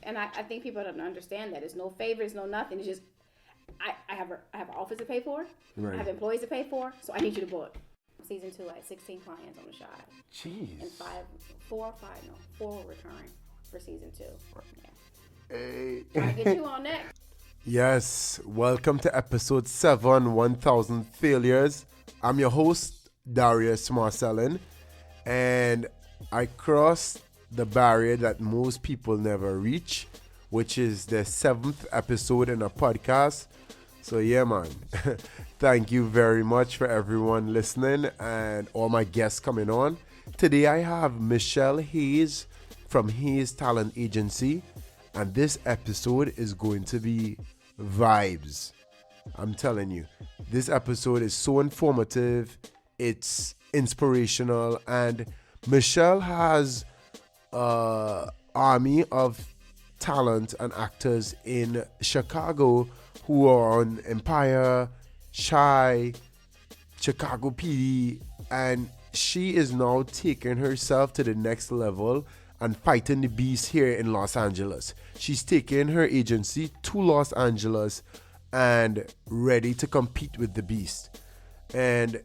And I think people don't understand that. It's no favors, no nothing. It's just I have an office to pay for. Right. I have employees to pay for. So I need you to book. Season 2, I had 16 clients on the shot. Jeez. And four were recurring for season 2. Yeah. Hey. I'll get you on next. Yes, welcome to episode 7, 1000 Failures. I'm your host, Darius Marcellin, and I crossed the barrier that most people never reach, which is the 7th episode in a podcast. So yeah, man, thank you very much for everyone listening and all my guests coming on. Today I have Michelle Hayes from Hayes Talent Agency, and this episode is going to be vibes. I'm telling you, this episode is so informative, it's inspirational, and Michelle has an army of talent and actors in Chicago who are on Empire, Shy, Chicago PD, and she is now taking herself to the next level and fighting the beast here in Los Angeles. She's taking her agency to Los Angeles and ready to compete with the beast. And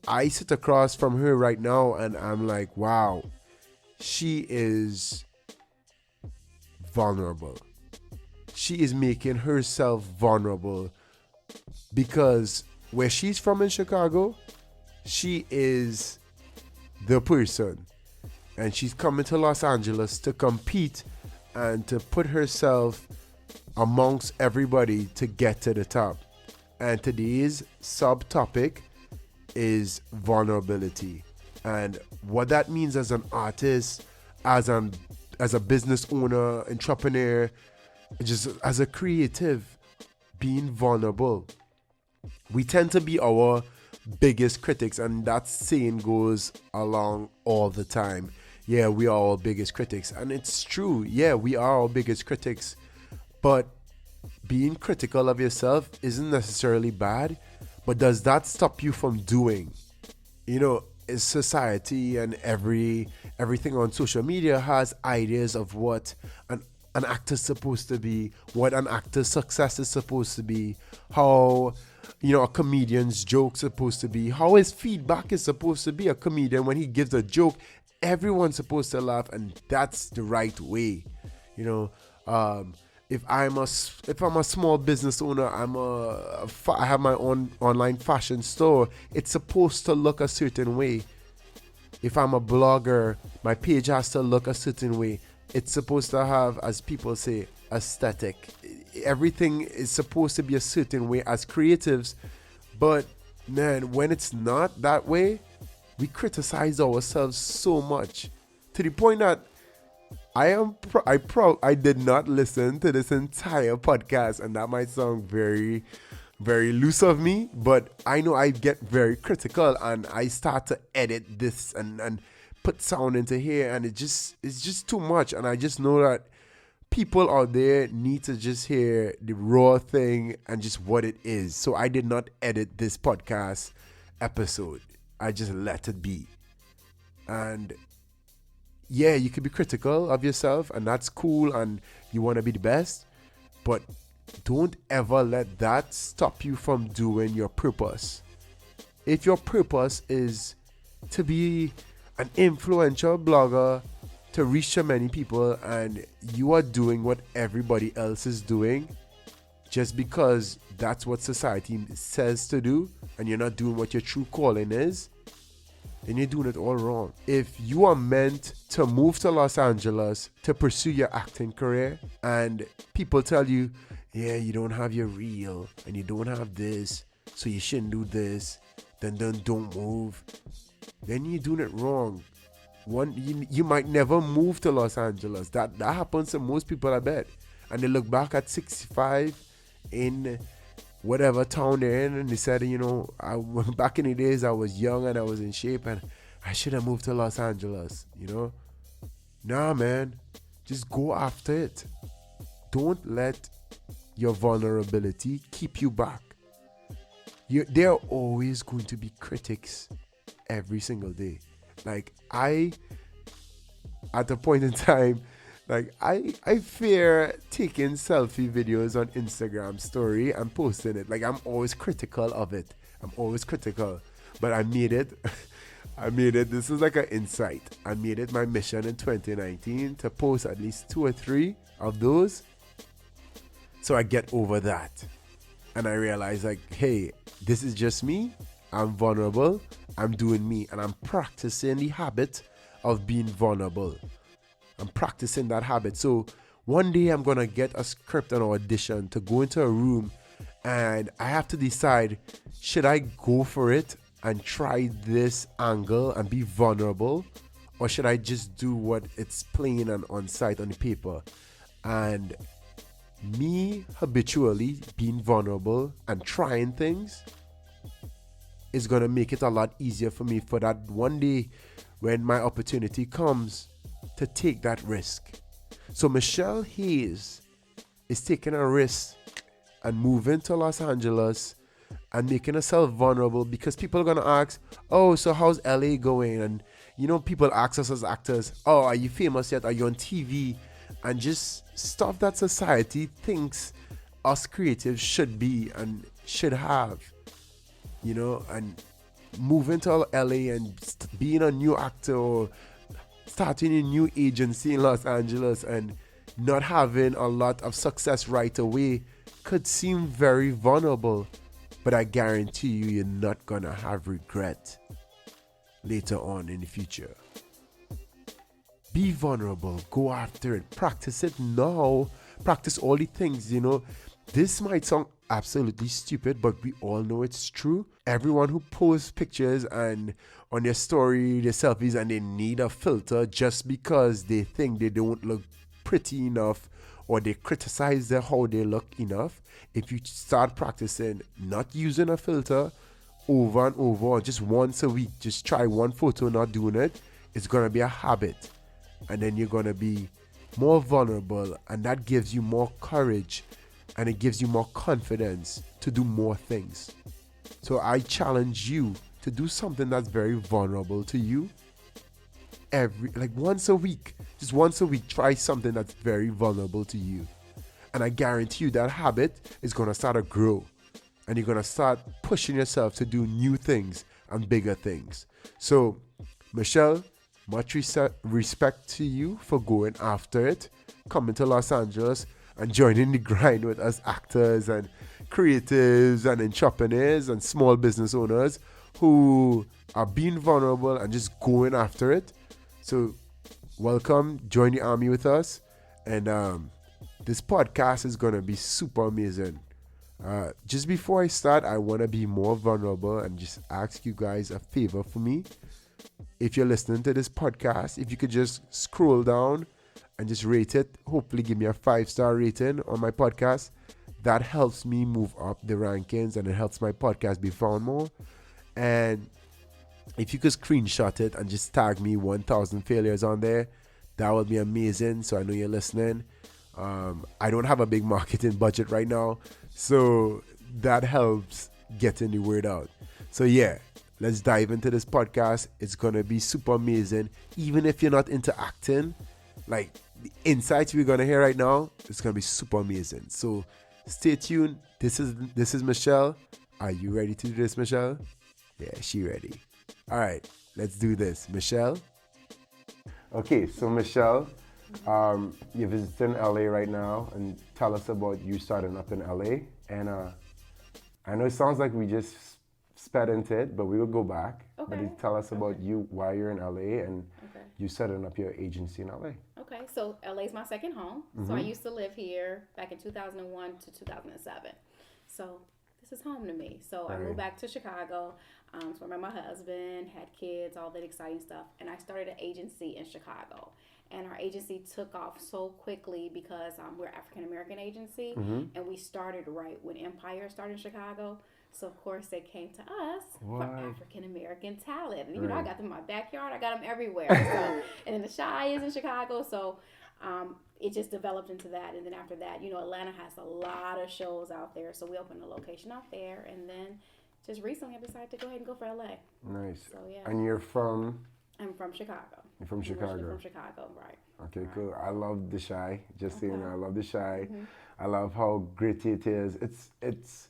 I sit across from her right now and I'm like, wow, she is vulnerable. She is making herself vulnerable because where she's from in Chicago, she is the person. And she's coming to Los Angeles to compete and to put herself amongst everybody to get to the top. And today's subtopic is vulnerability. And what that means as an artist, as a business owner, entrepreneur, just as a creative, being vulnerable. We tend to be our biggest critics, and that saying goes along all the time. Yeah, we are our biggest critics, and it's true. Yeah, we are our biggest critics, but being critical of yourself isn't necessarily bad, but does that stop you from doing? You know, society and everything on social media has ideas of what an actor's supposed to be, what an actor's success is supposed to be, how, a comedian's joke's supposed to be, how his feedback is supposed to be. A comedian, when he gives a joke, everyone's supposed to laugh, and that's the right way. If I'm a small business owner, I have my own online fashion store, it's supposed to look a certain way. If I'm a blogger, my page has to look a certain way. It's supposed to have, as people say, aesthetic. Everything is supposed to be a certain way as creatives, but man, when it's not that way, we criticize ourselves so much to the point that I did not listen to this entire podcast, and that might sound very, very loose of me, but I know I get very critical and I start to edit this and put sound into here, and it's just too much. And I just know that people out there need to just hear the raw thing and just what it is. So I did not edit this podcast episode. I just let it be. And yeah, you can be critical of yourself, and that's cool, and you want to be the best, but don't ever let that stop you from doing your purpose. If your purpose is to be an influential blogger, to reach so many people, and you are doing what everybody else is doing just because that's what society says to do, and you're not doing what your true calling is, then you're doing it all wrong. If you are meant to move to Los Angeles to pursue your acting career, and people tell you, yeah, you don't have your reel and you don't have this, so you shouldn't do this, then don't move, then you're doing it wrong. You might never move to Los Angeles. That happens to most people, I bet. And they look back at 65 in whatever town they're in, and they said, back in the days I was young and I was in shape and I should have moved to Los Angeles, Nah, man, just go after it. Don't let your vulnerability keep you back. There are always going to be critics every single day. Like, at a point in time, Like I fear taking selfie videos on Instagram story and posting it. Like I'm always critical of it. I'm always critical. But I made it. I made it. This is like an insight. I made it my mission in 2019 to post at least 2 or 3 of those. So I get over that. And I realize like, hey, this is just me. I'm vulnerable. I'm doing me. And I'm practicing the habit of being vulnerable. I'm practicing that habit. So one day I'm going to get a script and audition to go into a room, and I have to decide, should I go for it and try this angle and be vulnerable, or should I just do what it's plain and on site on the paper? And me habitually being vulnerable and trying things is going to make it a lot easier for me for that one day when my opportunity comes to take that risk. So Michelle Hayes is taking a risk and moving to Los Angeles and making herself vulnerable, because people are going to ask, oh, so how's LA going? And you know, people ask us as actors, oh, are you famous yet? Are you on TV? And just stuff that society thinks us creatives should be and should have, you know. And moving to LA and being a new actor or starting a new agency in Los Angeles and not having a lot of success right away could seem very vulnerable, but I guarantee you, you're not gonna have regret later on in the future. Be vulnerable, go after it, practice it now, practice all the things, you know. This might sound absolutely stupid, but we all know it's true. Everyone who posts pictures and on their story, their selfies, and they need a filter just because they think they don't look pretty enough or they criticize how they look enough. If you start practicing not using a filter over and over, or just once a week, just try one photo not doing it, it's going to be a habit. And then you're going to be more vulnerable, and that gives you more courage and it gives you more confidence to do more things. So I challenge you to do something that's very vulnerable to you. Once a week, just once a week, try something that's very vulnerable to you. And I guarantee you that habit is going to start to grow, and you're going to start pushing yourself to do new things and bigger things. So Michelle, much respect to you for going after it, coming to Los Angeles and joining the grind with us actors and creatives and entrepreneurs and small business owners who are being vulnerable and just going after it. So welcome, join the army with us. And this podcast is going to be super amazing. Just before I start, I want to be more vulnerable and just ask you guys a favor for me. If you're listening to this podcast, if you could just scroll down and just rate it, hopefully give me a 5-star rating on my podcast. That helps me move up the rankings and it helps my podcast be found more. And if you could screenshot it and just tag me 1,000 failures on there, that would be amazing. So I know you're listening. I don't have a big marketing budget right now, so that helps getting the word out. So yeah, let's dive into this podcast. It's going to be super amazing. Even if you're not into acting, like the insights we're going to hear right now, it's going to be super amazing. So stay tuned. This is Michelle. Are you ready to do this, Michelle? Yeah, she ready. All right, let's do this. Michelle? Okay, so Michelle, you're visiting LA right now, and tell us about you starting up in LA. And I know it sounds like we just sped into it, but we will go back. Okay. But tell us about you, why you're in LA, and you setting up your agency in LA. Okay, so LA is my second home. Mm-hmm. So I used to live here back in 2001 to 2007. So this is home to me. So I moved back to Chicago. So I met my husband, had kids, all that exciting stuff. And I started an agency in Chicago. And our agency took off so quickly because we're an African-American agency. Mm-hmm. And we started right when Empire started in Chicago. So, of course, they came to us for African-American talent. And, you know, I got them in my backyard. I got them everywhere. So, and then the Chi is in Chicago. So, it just developed into that. And then after that, you know, Atlanta has a lot of shows out there. So, we opened a location out there. And then just recently, I decided to go ahead and go for LA. Nice. So, yeah. And you're from? I'm from Chicago. You're from Chicago. I'm from Chicago, right. Okay, cool. I love The Shy. Just so you know, I love The Shy. I love how gritty it is. It's.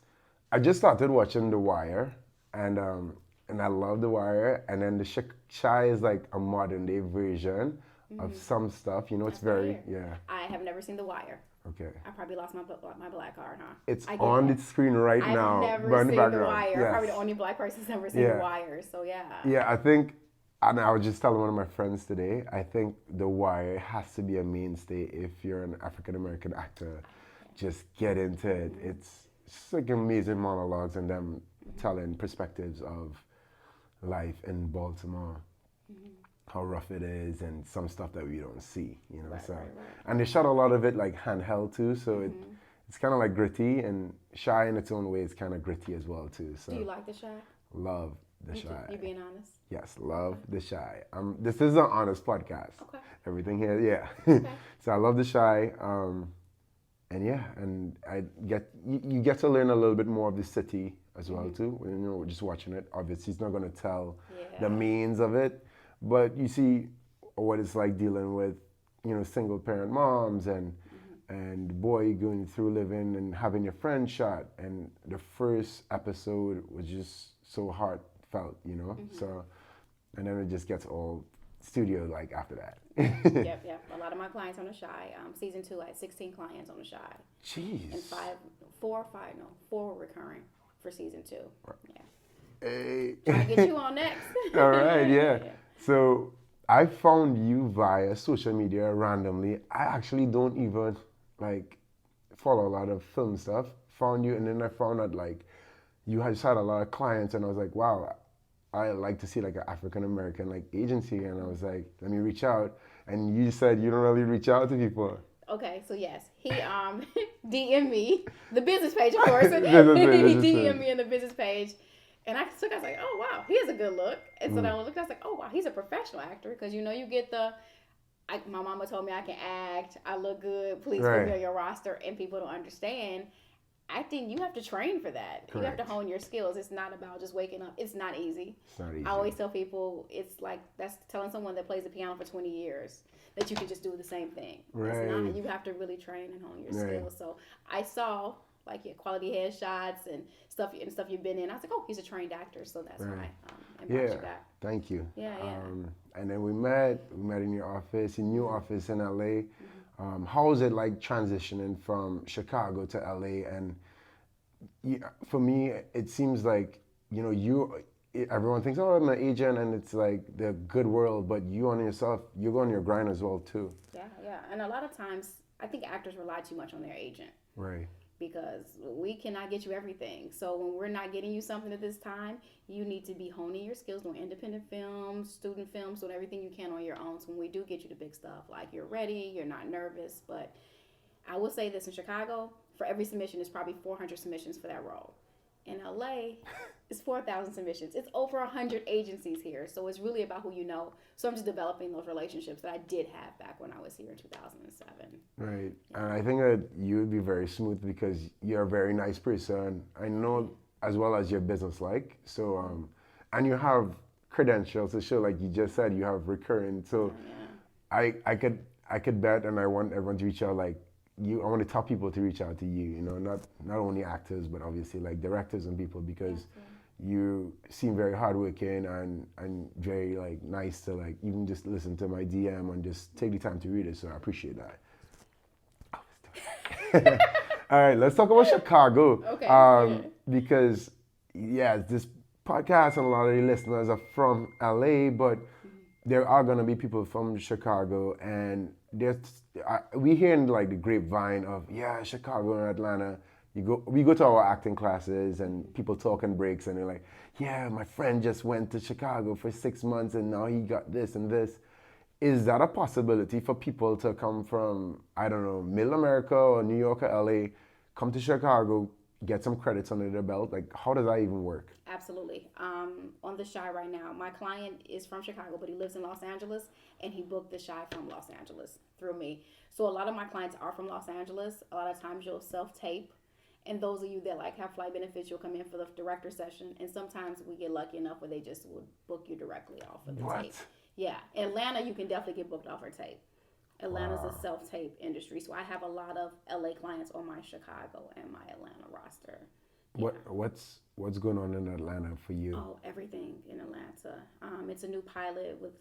I just started watching The Wire, and I love The Wire. And then Shy is like a modern day version of some stuff. You know, it's That's what I very hear. yeah. I have never seen The Wire. Okay. I probably lost my black card, huh? It's I get on it. the screen right I've now, never but in the seen The background. Wire. I'm probably the Yes. only black person who's never seen The Yeah. Wire. So yeah. Yeah, I think, and I was just telling one of my friends today, I think The Wire has to be a mainstay if you're an African American actor. Just get into it. It's just like amazing monologues and them telling perspectives of life in Baltimore, how rough it is, and some stuff that we don't see, you know. Right, So, right. and they shot a lot of it like handheld too, so it's kind of like gritty, and Shy in its own way is kind of gritty as well too. So Do you like The Shy? love The Shy. You being honest? Yes, love The Shy. This is an honest podcast. Okay. Everything here, yeah. Okay. So I love The Shy, and yeah, and you get to learn a little bit more of the city as well too. You know, just watching it. Obviously, it's not going to tell the means of it, but you see what it's like dealing with, you know, single parent moms and boy going through living and having your friend shot. And the first episode was just so heartfelt, you know. So, and then it just gets all studio like after that. Yep. A lot of my clients on The Shy. Season 2, I had 16 clients on The Shy. Jeez. And 4 were recurring for season 2. Yeah. Hey. Trying to get you on next. All right, yeah. So I found you via social media randomly. I actually don't even like follow a lot of film stuff. Found you, and then I found out like you just had a lot of clients, and I was like, wow, I like to see like an African American like agency, and I was like, let me reach out. And you said you don't really reach out to people. Okay, so yes, he DM'd me the business page, of course. He Business page. DM'd me on the business page, and I was like, oh wow, he has a good look. And so then I looked, I was like, oh wow, he's a professional actor, because you know you get my mama told me I can act, I look good, please put me on your roster, and people don't understand. Acting, you have to train for that. Correct. You have to hone your skills. It's not about just waking up. It's not easy. It's not easy. I always tell people it's like that's telling someone that plays the piano for 20 years that you can just do the same thing. Right. It's not. You have to really train and hone your skills. So I saw like your quality headshots and stuff you've been in. I was like, oh, he's a trained actor, so that's why I brought you back. Thank you. Yeah. And then we met in your office, in your office in LA. How was it like transitioning from Chicago to LA? And for me, it seems like, you know, everyone thinks, oh, I'm an agent, and it's like the good world, but you on yourself, you go on your grind as well too. Yeah. And a lot of times, I think actors rely too much on their agent. Right. Because we cannot get you everything. So when we're not getting you something at this time, you need to be honing your skills, doing independent films, student films, doing everything you can on your own. So when we do get you the big stuff, like you're ready, you're not nervous. But I will say this, in Chicago, for every submission, there's probably 400 submissions for that role. In LA, it's 4,000 submissions. It's over 100 agencies here. So it's really about who you know. So I'm just developing those relationships that I did have back when I was here in 2007. Right. And I think that you would be very smooth because you're a very nice person. I know as well as you're business-like. So, and you have credentials to show, like you just said, you have recurring. So I could bet, and I want everyone to reach out, like, I want to tell people to reach out to you, you know, not only actors, but obviously like directors and people, because you seem very hardworking and very like nice to like even just listen to my DM and just take the time to read it. So I appreciate that. All right, let's talk about Chicago. Okay. Because this podcast and a lot of the listeners are from LA, but there are gonna be people from Chicago, and we hear in like the grapevine of Chicago and Atlanta. We go to our acting classes, and people talk in breaks, and they're like, yeah, my friend just went to Chicago for 6 months, and now he got this and this. Is that a possibility for people to come from, I don't know, Middle America or New York or LA, come to Chicago, get some credits under their belt? Like, how does that even work? Absolutely. On The Shy right now, my client is from Chicago, but he lives in Los Angeles, and he booked The Shy from Los Angeles through me. So a lot of my clients are from Los Angeles. A lot of times you'll self-tape. And those of you that like have flight benefits, you'll come in for the director session. And sometimes we get lucky enough where they just would book you directly off of the tape. Yeah. Atlanta, you can definitely get booked off our tape. Atlanta's a self-tape industry, so I have a lot of LA clients on my Chicago and my Atlanta roster. Yeah. What's going on in Atlanta for you? Oh, everything in Atlanta. It's a new pilot with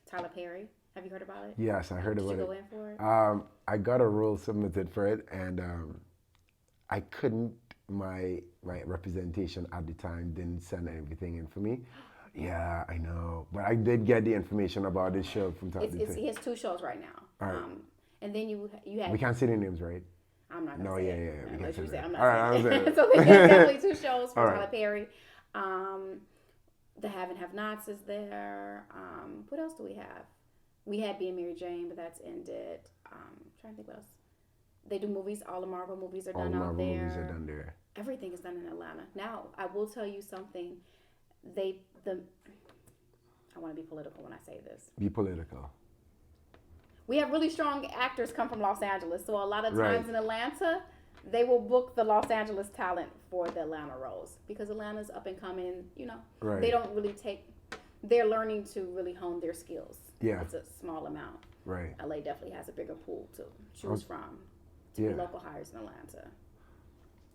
Tyler Perry. Have you heard about it? Yes, I heard about it. Did you go in for it? I got a role submitted for it, and I couldn't. My representation at the time didn't send everything in for me. Yeah, I know, but I did get the information about this show from time to time. He has 2 shows right now. All right. And then you had. We can't say the names, right? I'm not gonna No, say yeah, it. yeah, we can't say You say that. I'm not All right, saying I'm it. So there's definitely 2 shows for All right. Tyler Perry. The Have and Have Nots is there. What else do we have? We had Being Mary Jane, but that's ended. Trying to think what else. They do movies. All the Marvel movies are done out there. All the Marvel movies are done there. Everything is done in Atlanta. Now, I will tell you something. I want to be political when I say this. Be political. We have really strong actors come from Los Angeles, so a lot of times Right. in Atlanta, they will book the Los Angeles talent for the Atlanta roles because Atlanta's up and coming. You know, Right. they don't really take. They're learning to really hone their skills. Yeah. It's a small amount. Right. LA definitely has a bigger pool to choose from to Yeah. be local hires in Atlanta.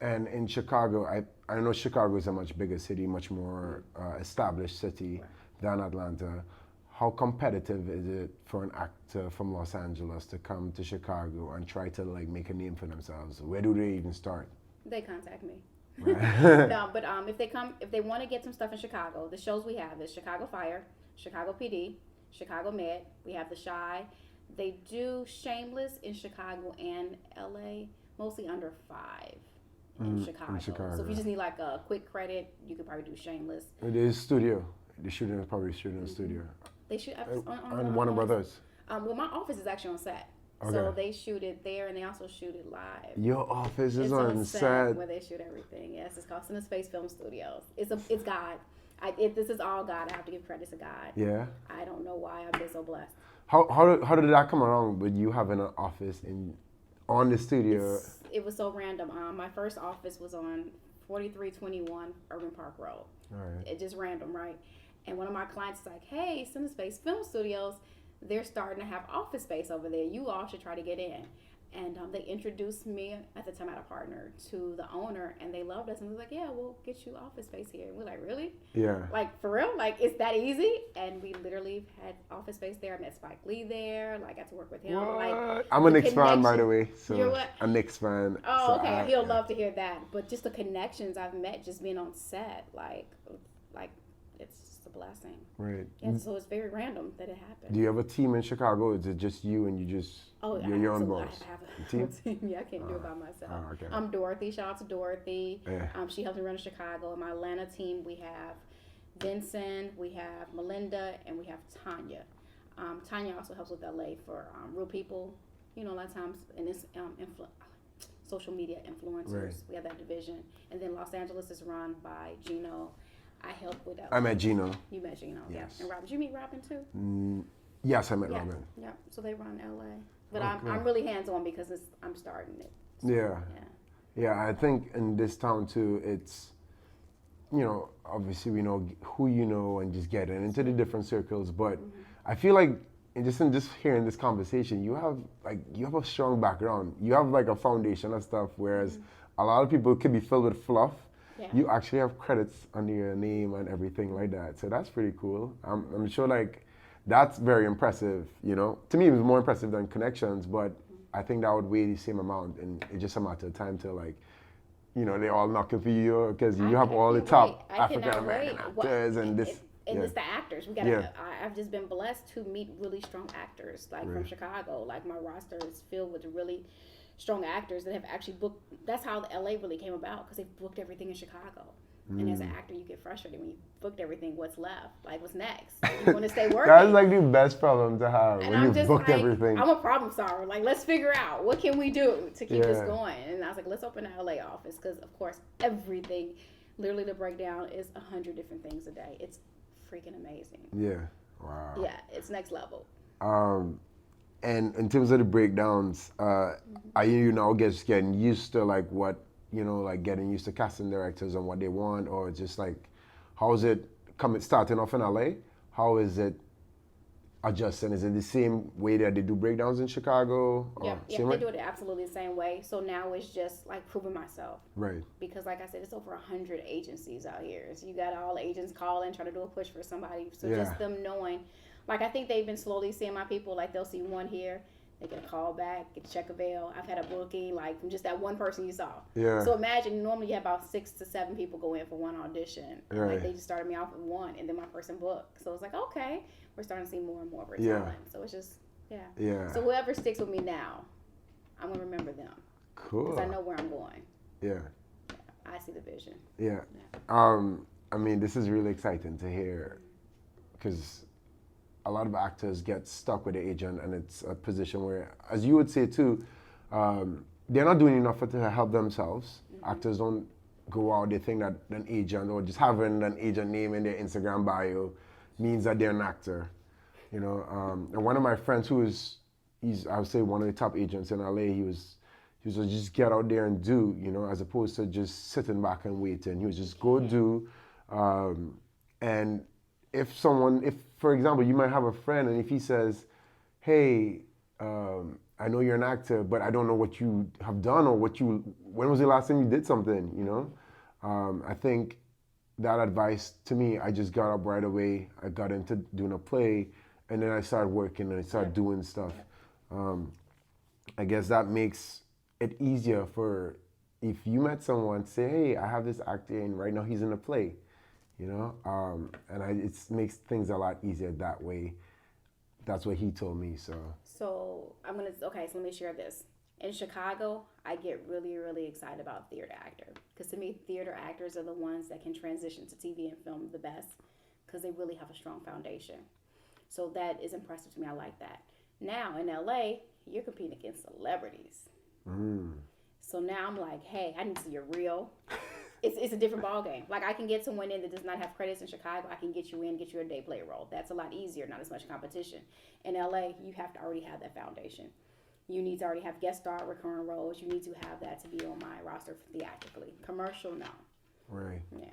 And in Chicago, I know Chicago is a much bigger city, much more established city than Atlanta. How competitive is it for an actor from Los Angeles to come to Chicago and try to like make a name for themselves? Where do they even start? They contact me. No, but if they want to get some stuff in Chicago, the shows we have is Chicago Fire, Chicago PD, Chicago Med. We have The Shy. They do Shameless in Chicago and LA, mostly under 5 in Chicago. So if you just need like a quick credit, you could probably do Shameless. It is studio. The shooting is probably shooting in the studio. They shoot On Warner Brothers. Well, my office is actually on set. Okay. So they shoot it there, and they also shoot it live. Your office is It's on set. where they shoot everything. Yes, it's called Space Film Studios. It's God. This is all God. I have to give credit to God. Yeah. I don't know why I've been so blessed. How did that come around with you having an office on the studio? It was so random. My first office was on 4321 Urban Park Road. All right. It's just random, right? And one of my clients is like, "Hey, Space Film Studios, they're starting to have office space over there. You all should try to get in." And they introduced me, at the time I had a partner, to the owner, and they loved us. And they was like, "Yeah, we'll get you office space here." And we're like, "Really?" Yeah. Like, for real? Like, it's that easy? And we literally had office space there. I met Spike Lee there. Like, I got to work with him. What? Like, I'm a the Knicks fan, by the connection- way. So You're what? a Knicks fan. Oh, so okay. He'll love to hear that. But just the connections I've met just being on set, like it's just a blessing. Right. Yeah, so it's very random that it happened. Do you have a team in Chicago? Or is it just you and you're your own boss? I have a Team? team. Yeah, I can't do it by myself. Oh, okay. I'm Dorothy. Shout out to Dorothy. Yeah. She helps me run Chicago. In my Atlanta team, we have Vincent, we have Melinda, and we have Tanya. Tanya also helps with LA for real people. You know, a lot of times, and it's social media influencers. Right. We have that division. And then Los Angeles is run by Gino. I help with that. I met Gino. You met Gino, Yes. yeah. And Robin, did you meet Robin too? Yes, I met Yeah, Robin. yeah. So they run LA, but Okay. I'm really hands on because I'm starting it. So, Yeah. yeah. Yeah, I think in this town too, it's, obviously we know who you know and just getting into the different circles. But I feel like in just hearing this conversation, you have a strong background. You have like a foundation of stuff, whereas a lot of people could be filled with fluff. Yeah. You actually have credits under your name and everything like that. So that's pretty cool. I'm sure like that's very impressive, To me, it was more impressive than connections, but I think that would weigh the same amount, and it's just a matter of time till they're all knocking for you because you have all the top African American actors and this. And it's the actors. I've just been blessed to meet really strong actors, from Chicago. Like, my roster is filled with really strong actors that have actually booked. That's how LA really came about, because they booked everything in Chicago. And as an actor, you get frustrated when you booked everything. What's left? Like, what's next? You want to stay working. That's like the best problem to have And when I'm you booked everything. I'm a problem solver. Like, let's figure out what can we do to keep this going. And I was like, let's open an LA office, because of course everything, literally the breakdown is 100 different things a day. It's freaking amazing. Yeah. Wow. Yeah, it's next level. And in terms of the breakdowns, are you now just getting used to like what, getting used to casting directors and what they want, or just like, how is it starting off in LA? How is it adjusting? Is it the same way that they do breakdowns in Chicago? Yeah, they do it absolutely the same way. So now it's just like proving myself. Right. Because like I said, it's over 100 agencies out here. So you got all the agents calling, trying to do a push for somebody. So just them knowing, like I think they've been slowly seeing my people. Like they'll see one here, they get a call back, get a check a bail. I've had a booking like from just that one person you saw. Yeah. So imagine normally you have about 6 to 7 people go in for one audition. Right. Like they just started me off with one, and then my person booked. So it's like okay, we're starting to see more and more of our talent. So it's just yeah. So whoever sticks with me now, I'm gonna remember them. Cool. Because I know where I'm going. Yeah. I see the vision. Yeah. I mean, this is really exciting to hear because a lot of actors get stuck with the agent, and it's a position where, as you would say too, they're not doing enough to help themselves. Actors don't go out, they think that an agent or just having an agent name in their Instagram bio means that they're an actor. You know, and one of my friends he's I would say one of the top agents in LA, he was like, just get out there and do, you know, as opposed to just sitting back and waiting. He was just go do. And if for example, you might have a friend and if he says, hey, I know you're an actor, but I don't know what you have done or when was the last time you did something, you know? I think that advice to me, I just got up right away. I got into doing a play and then I started working and I started doing stuff. I guess that makes it easier for if you met someone, say, hey, I have this actor and right now he's in a play, you know? It makes things a lot easier that way. That's what he told me, so. So so let me share this. In Chicago, I get really, really excited about theater actor. Because to me, theater actors are the ones that can transition to TV and film the best because they really have a strong foundation. So that is impressive to me. I like that. Now, in LA, you're competing against celebrities. So now I'm like, hey, I need to see your reel. It's a different ballgame. Like I can get someone in that does not have credits in Chicago. I can get you a day play role. That's a lot easier, not as much competition. In LA, you have to already have that foundation. You need to already have guest star recurring roles. You need to have that to be on my roster theatrically. Commercial, no. Right. Yeah.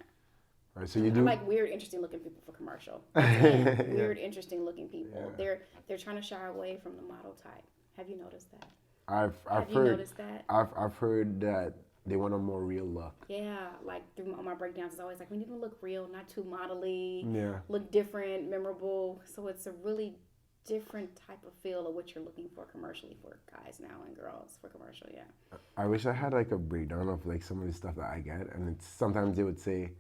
Right. So you do. I like weird, interesting looking people for commercial. Weird, interesting looking people. Yeah. They're trying to shy away from the model type. Have you noticed that? Have you noticed that? I've heard that they want a more real look. Yeah, like through all my breakdowns, it's always like we need to look real, not too modelly. Yeah. Look different, memorable. So it's a really different type of feel of what you're looking for commercially for guys now and girls for commercial. Yeah. I wish I had like a breakdown of like some of the stuff that I get, and it's sometimes they would say,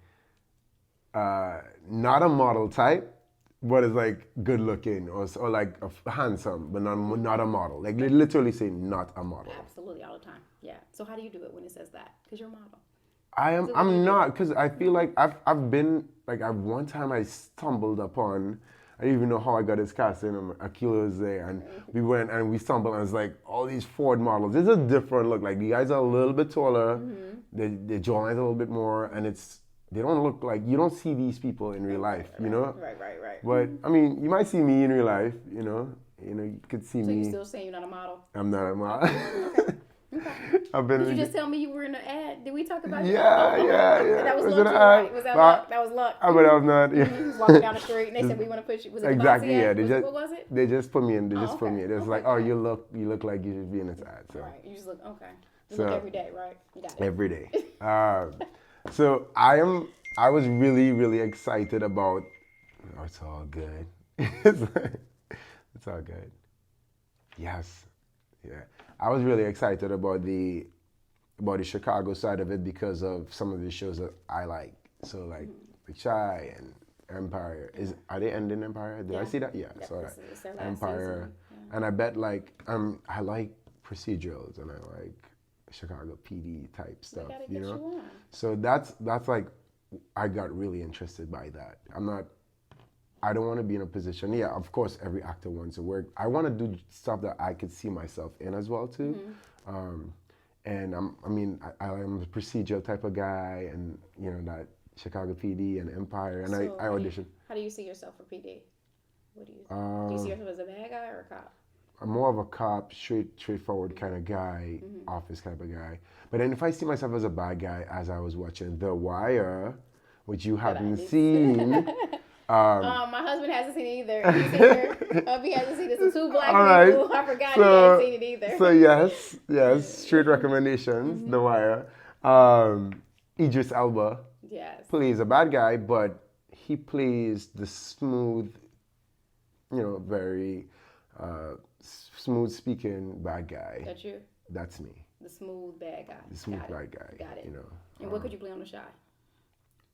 not a model type, but it's like good looking or like handsome, but not a model. Like they literally say not a model. Absolutely, all the time. Yeah. So how do you do it when it says that? Because you're a model. I'm not, because I feel like I've been like one time I stumbled upon. I didn't even know how I got this casting. Akila was there, and we went and we stumbled, and it's like all these Ford models. It's a different look. Like the guys are a little bit taller, their jawline's a little bit more, and they don't look like, you don't see these people in real life, you know? Right. But I mean, you might see me in real life, you know, you could see me. So you still saying you're not a model? I'm not a model. Okay. Did you just tell me you were in an ad? Did we talk about that? Yeah. That was luck too, right? Was that luck? That was luck. But I was not. Yeah. You was walking down the street and they said we want to put you. Was it exactly? Yeah. What was it? They just put me in. They just put me in. It's like, oh, you look like you should be in this ad. So. Right. You just look okay. You look every day, right? You got it. Every day. So I was really, really excited about. Oh, it's all good. It's all good. Yes. Yeah. I was really excited about the Chicago side of it because of some of the shows that I like. So like The Chi and Empire. Are they ending Empire? Did I see that? Yeah, I saw that. Empire. Yeah. And I bet like I like procedurals and I like Chicago PD type stuff. You know? So that's like I got really interested by that. I don't want to be in a position. Yeah, of course, every actor wants to work. I want to do stuff that I could see myself in as well too. And I'm a procedural type of guy, and you know that Chicago PD and Empire, and so I audition. How do you see yourself for PD? What do you see yourself as a bad guy or a cop? I'm more of a cop, straightforward kind of guy, office type of guy. But then if I see myself as a bad guy, as I was watching The Wire, which you haven't seen. My husband hasn't seen it either. He's here. Hubby hasn't seen it. So two black All people. right. I forgot he hadn't seen it either. So yes, straight recommendations. The Wire. Idris Elba Yes. plays a bad guy, but he plays the smooth, very smooth speaking bad guy. That's you. That's me. The smooth bad guy. The smooth Got bad guy. Got it. You know. And what could you play on The Shy? You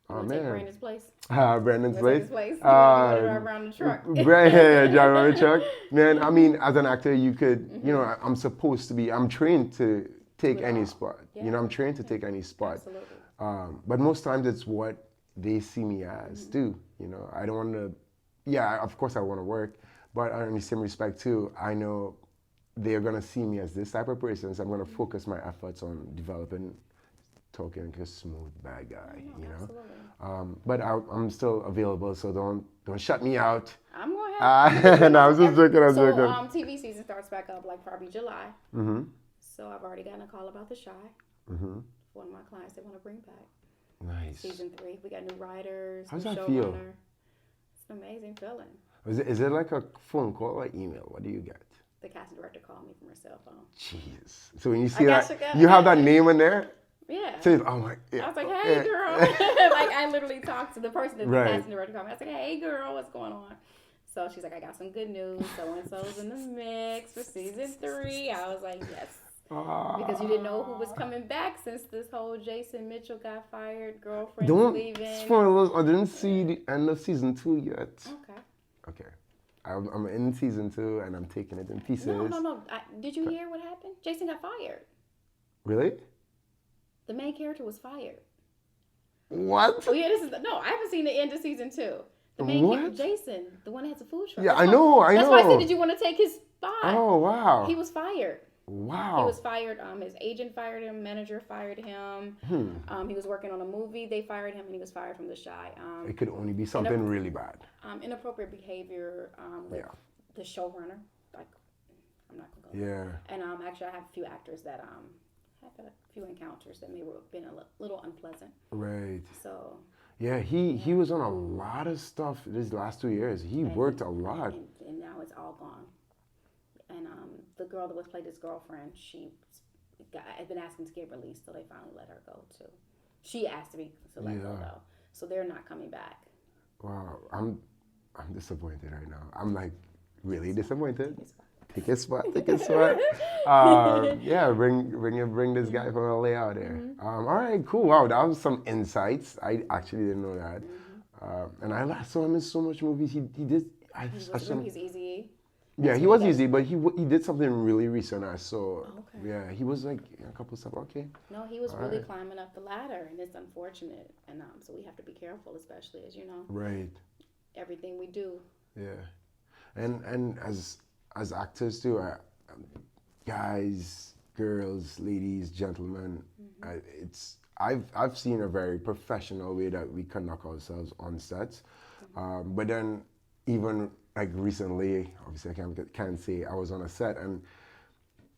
Oh want to take man. Brandon's place? Brandon's place. You want to drive around the truck? Yeah, drive around the truck. Man, I mean, as an actor, you could, I'm supposed to be. I'm trained to take any spot. Yeah. I'm trained to take any spot. Absolutely. But most times it's what they see me as too. I don't want to. Yeah, of course I want to work, but in the same respect too, I know they're gonna see me as this type of person, so I'm gonna focus my efforts on developing, talking like a smooth bad guy. Absolutely. But I'm still available, so don't shut me out. I'm going to have. No, I was just joking. TV season starts back up like probably July. Mm-hmm. So I've already gotten a call about The Shy. Mm-hmm. One of my clients they want to bring back. Nice. Season 3. We got new writers. How's new that feel? showrunner. It's an amazing feeling. Is it like a phone call or email? What do you get? The casting director called me from her cell phone. Jeez. So when you see that, got you have that name in there? Yeah. So oh my. Yeah. I was like, hey, girl. Like, I literally talked to the person that the casting director called me. I was like, hey, girl, what's going on? So she's like, I got some good news. So-and-so's in the mix for season 3. I was like, yes. Because you didn't know who was coming back since this whole Jason Mitchell got fired, girlfriend leaving. Spoilers. I didn't see the end of season 2 yet. Okay. I'm in season 2 and I'm taking it in pieces. No. Did you hear what happened? Jason got fired. Really? The main character was fired. What? Oh yeah, I haven't seen the end of season 2. The main character, Jason, the one that has a food truck. Yeah, I know. That's why I said, did you want to take his spot? Oh wow. He was fired. Wow. He was fired. His agent fired him. Manager fired him. He was working on a movie. They fired him, and he was fired from The Shy. It could only be something really bad. Inappropriate behavior with the showrunner. Like, I'm not gonna go there. Yeah. And actually, I have a few actors that had a few encounters that may have been a little unpleasant. Right. So. Yeah, he was on a lot of stuff these last 2 years. He worked a lot. And now it's all gone. And the girl that was played his girlfriend, I've been asking to get released, so they finally let her go too. She asked to let go though, so they're not coming back. Wow, I'm disappointed right now. I'm like really disappointed. Take a spot. Yeah, bring this guy from LA out there. All right, cool. Wow, that was some insights. I actually didn't know that. And I saw him in so much movies. He did. He's Easy. Yeah, he was easy, but he did something really recent. I saw. Yeah, he was like a couple stuff. Okay. No, he was really climbing up the ladder, and it's unfortunate. And so we have to be careful, especially as you know. Right. Everything we do. Yeah, and as actors too, guys, girls, ladies, gentlemen, I've seen a very professional way that we conduct ourselves on sets, but then even like recently, obviously I can't say I was on a set and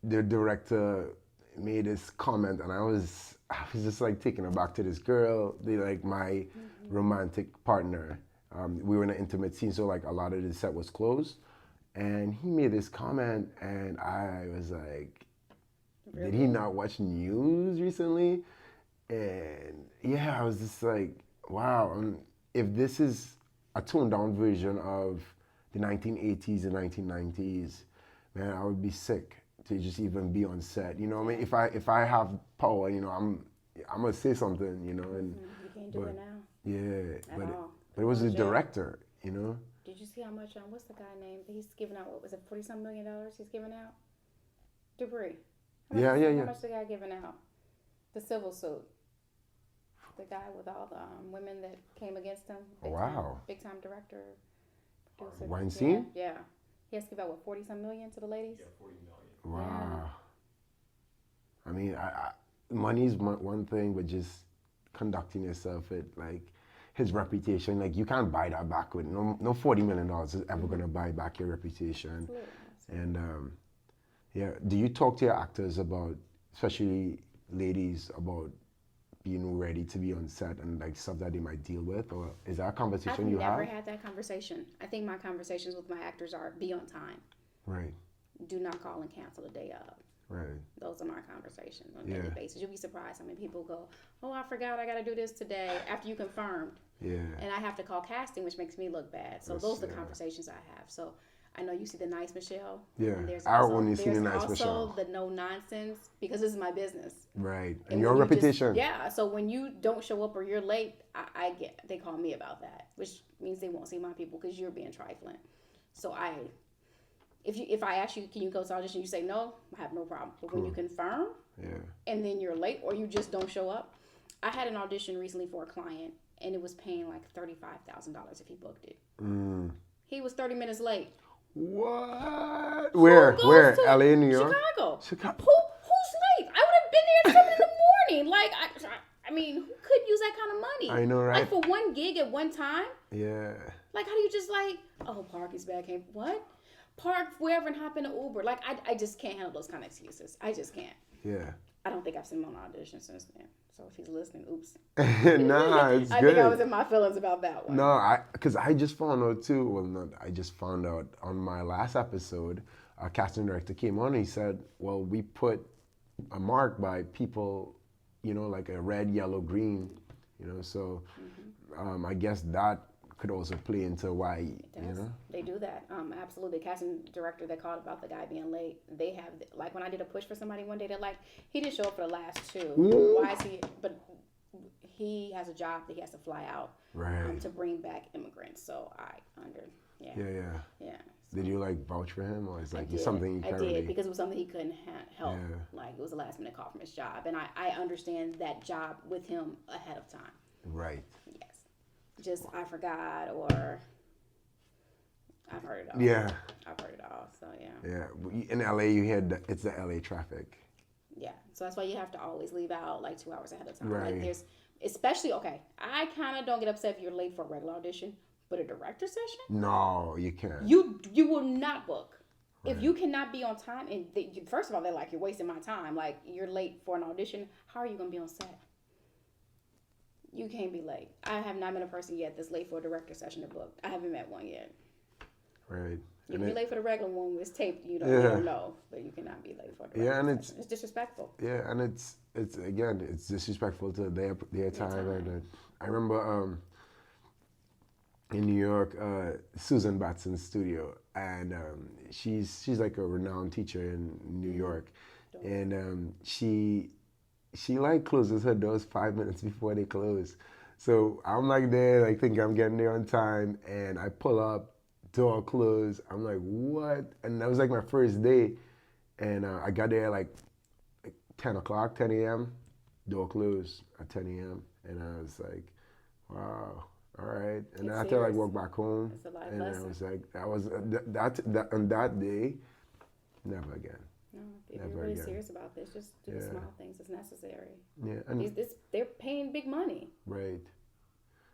the director made this comment and I was just like taken aback to this girl, my romantic partner. We were in an intimate scene, so like a lot of the set was closed, and he made this comment and I was like, really? Did he not watch news recently? And yeah, I was just like, wow, if this is a toned down version of the 1980s and 1990s, man, I would be sick to just even be on set. You know what I mean? If I have power, I'm gonna say something, and you can't do it now. Yeah, but it was the director, Did you see how much? What's the guy named? He's giving out. What was it? $40-some million. He's giving out. Debris. Yeah. How much the guy giving out? The civil suit. The guy with all the women that came against him. Big time director. Producer. Weinstein? Yeah. He has to give out, 40-some million to the ladies? Yeah, 40 million. Wow. Yeah. I mean, money's one thing, but just conducting yourself with, his reputation, you can't buy that back with, no $40 million is ever going to buy back your reputation. Absolutely. And, do you talk to your actors about, especially ladies, about being ready to be on set and like stuff that they might deal with, or is that a conversation I've you never have? had that conversation. I think my conversations with my actors are be on time. Right. Do not call and cancel the day of. Right. Those are my conversations on a daily basis. You'll be surprised how many people go, "Oh, I forgot I got to do this today," after you confirmed. Yeah. And I have to call casting, which makes me look bad. So those are the conversations I have. So I know you see the nice Michelle. Yeah. And there's I also, only see the nice Michelle. also the no nonsense, because this is my business. Right. And your reputation. Yeah. So when you don't show up or you're late, they call me about that, which means they won't see my people because you're being trifling. So if I ask you, can you go to audition, you say no, I have no problem. But when you confirm, and then you're late or you just don't show up, I had an audition recently for a client, and it was paying like $35,000 if he booked it. He was 30 minutes late. What? Where? LA, New York? Chicago. Who's late? I would have been there at 7 in the morning. Like, I mean, who could use that kind of money? I know, right? Like for one gig at one time. Yeah. Like, how do you just like, oh, park is back. What? Park wherever and hop in an Uber. Like, I just can't handle those kind of excuses. I just can't. Yeah. I don't think I've seen him on audition since then. So if he's listening, oops. Nah, it's I good. think I was in my feelings about that one. No, because I just found out too. Well, not I just found out on my last episode, our casting director came on and he said, well, we put a mark by people, like a red, yellow, green, so I guess that could also play into why, They do that. Absolutely. Casting director, they called about the guy being late. They have, like when I did a push for somebody one day, they're like, he didn't show up for the last two. Why is he? But he has a job that he has to fly out to bring back immigrants. So yeah. So did you like vouch for him, or is like something you can't I did, because it was something he couldn't help. Yeah. Like it was a last minute call from his job, and I understand that job with him ahead of time. Right. Yes. Just I forgot, or I've heard it all. Yeah. I've heard it all. So yeah. Yeah. In LA, you hear it's the LA traffic. Yeah. So that's why you have to always leave out like 2 hours ahead of time. Right. Like there's, especially I kind of don't get upset if you're late for a regular audition, but a director session? No, you can't. You will not book. Right. If you cannot be on time, and first of all, they're like, you're wasting my time. Like you're late for an audition. How are you gonna be on set? You can't be late. I have not met a person yet that's late for a director session to book. I haven't met one yet. Right. You can be late for the regular one when it's taped. You don't know, but you cannot be late for the director session. It's disrespectful. Yeah, and it's disrespectful to their time. And I remember in New York, Susan Batson's studio, and she's like a renowned teacher in New York, and she like closes her doors 5 minutes before they close. So I'm like there, like thinking I'm getting there on time, and I pull up, door closed. I'm like, what? And that was like my first day, and I got there like 10 o'clock, 10 a.m. Door closed at 10 a.m. And I was like, wow, all right. And then I had to like walk back home, and I was like, that was that on that day, never again. No, if you're really serious about this, just do the small things. It's necessary. Yeah, and they're paying big money. Right,